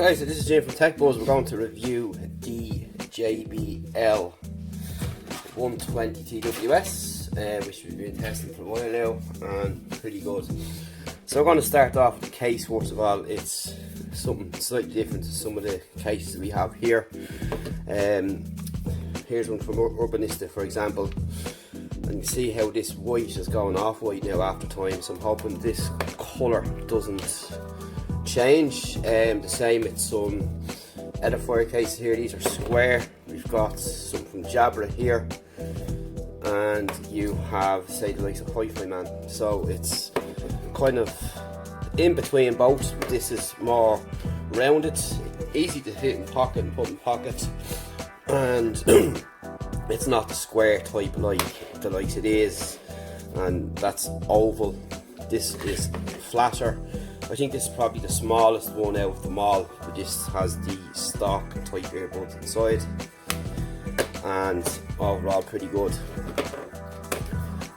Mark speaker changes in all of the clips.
Speaker 1: Okay, so this is Jim from TechBuzz. We're going to review the JBL 120 TWS, which we've been testing for a while now, and pretty good. So we're going to start off with the case. First of all, it's something slightly different to some of the cases we have here. Here's one from Urbanista, for example, and you see how this white is going off white now after time, so I'm hoping this colour doesn't change. The same with some edifier cases here. These are square. We've got some from Jabra here, and you have, say, the likes of Hi-Fi Man, so it's kind of in between both. This is more rounded, easy to fit in pocket and put in pocket, and it's not the square type like the likes it is, and that's oval. This is flatter. I think this is probably the smallest one out of them all, but this has the stock type earbuds inside, and overall pretty good.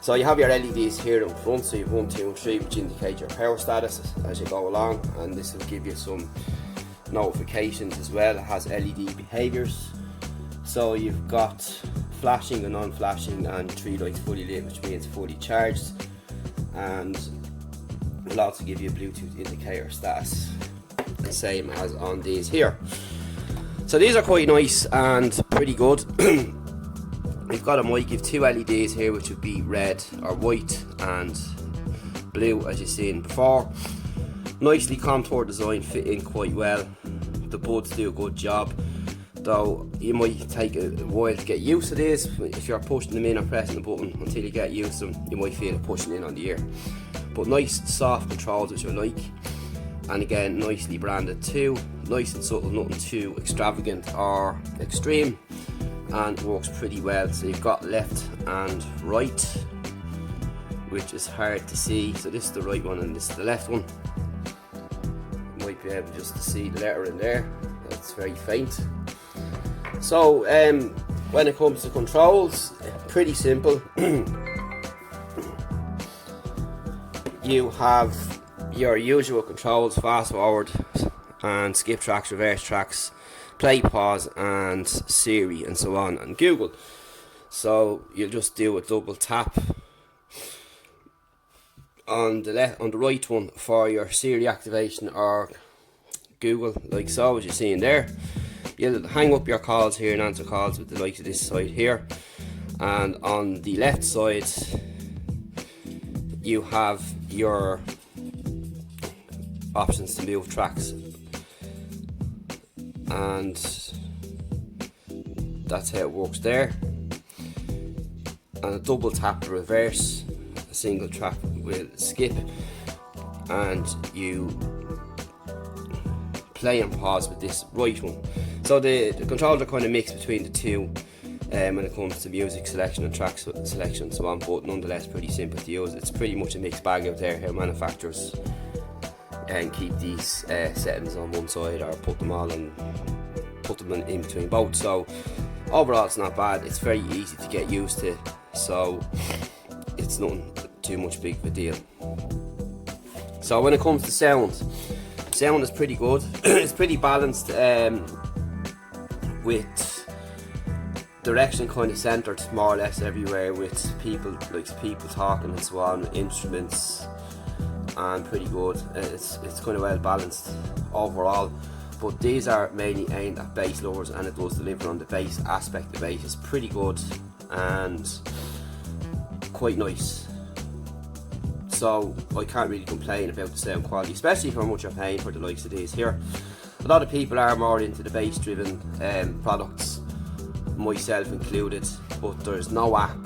Speaker 1: So you have your LEDs here in front, so you have 1, 2 and 3, which indicate your power status as you go along, and this will give you some notifications as well. It has LED behaviours, so you've got flashing and non-flashing, and 3 lights fully lit, which means fully charged, and it'll also give you a Bluetooth indicator status, the same as on these here. So these are quite nice and pretty good. We've got a mic, you've 2 LEDs here, which would be red or white and blue, as you've seen before. Nicely contoured design, fit in quite well. The buds do a good job, though you might take a while to get used to this. If you're pushing them in or pressing the button until you get used to them, you might feel it pushing in on the ear. But nice soft controls, which I like, and again nicely branded too, nice and subtle, nothing too extravagant or extreme, and works pretty well. So you've got left and right, which is hard to see. So this is the right one and this is the left one. You might be able just to see the letter in there, that's very faint. So when it comes to controls, pretty simple. You have your usual controls: fast forward and skip tracks, reverse tracks, play, pause and Siri and so on, and Google. So you'll just do a double tap on the right one for your Siri activation or Google, like so, as you're seeing there. You'll hang up your calls here and answer calls with the likes of this side here, and on the left side you have your options to move tracks, and that's how it works there. And a double tap to reverse, a single tap will skip, and you play and pause with this right one. So the controls are kind of mixed between the two when it comes to music selection and track selection and so on, but nonetheless pretty simple to use. It's pretty much a mixed bag out there how manufacturers keep these settings on one side or put them in between both. So overall it's not bad, it's very easy to get used to, so it's nothing too much big of a deal. So when it comes to sound is pretty good. It's pretty balanced, with direction kind of centered more or less everywhere, with people talking and so on, instruments, and pretty good. It's kind of well balanced overall, but these are mainly aimed at bass lovers, and it does deliver on the bass aspect. The bass is pretty good and quite nice, so I can't really complain about the sound quality, especially for how much you're paying for the likes of these here. A lot of people are more into the bass driven products, myself included, but there's no app,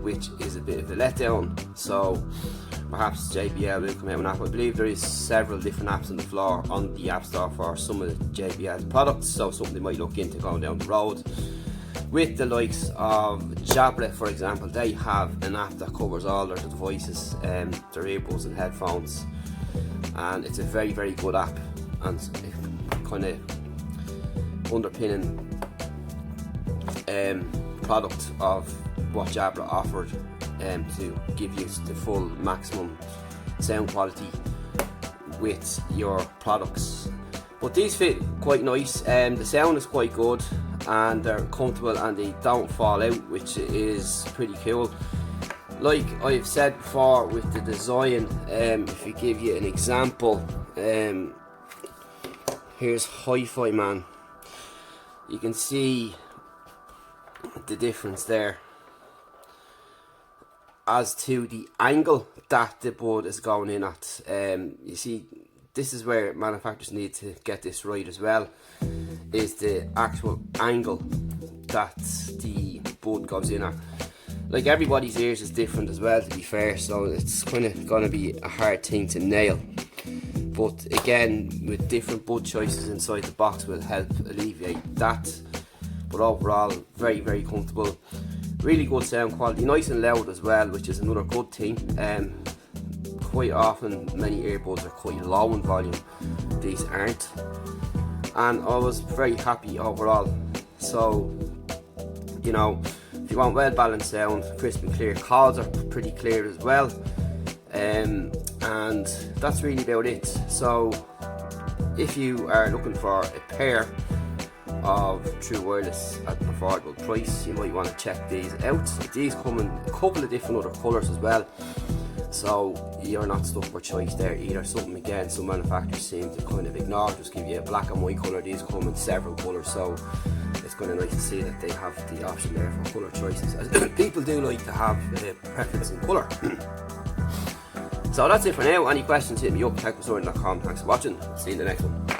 Speaker 1: which is a bit of a letdown. So perhaps JBL will come out with an app. I believe there is several different apps on the floor on the App Store for some of the JBL products, so something they might look into going down the road. With the likes of Jabra, for example, they have an app that covers all their devices, their earbuds and headphones, and it's a very, very good app, and kind of underpinning product of what Jabra offered, to give you the full maximum sound quality with your products. But these fit quite nice, the sound is quite good and they're comfortable and they don't fall out, which is pretty cool. Like I've said before with the design, if we give you an example, here's Hi-Fi Man. You can see the difference there as to the angle that the bud is going in at. You see, this is where manufacturers need to get this right as well, is the actual angle that the bud goes in at. Like everybody's ears is different as well, to be fair, so it's kind of going to be a hard thing to nail. But again, with different bud choices inside the box will help alleviate that. But overall, very, very comfortable. Really good sound quality, nice and loud as well, which is another good thing. Quite often, many earbuds are quite low in volume. These aren't. And I was very happy overall. So, you know, if you want well balanced sound, crisp and clear, calls are pretty clear as well. And that's really about it. So if you are looking for a pair of true wireless at an affordable price, you might want to check these out. These come in a couple of different other colours as well, so you're not stuck for choice there either. Something again some manufacturers seem to kind of ignore, just give you a black and white colour. These come in several colours, so it's kind of nice to see that they have the option there for colour choices, as people do like to have a preference in colour. So that's it for now. Any questions, hit me up, techwithsoren.com. Thanks for watching. See you in the next one.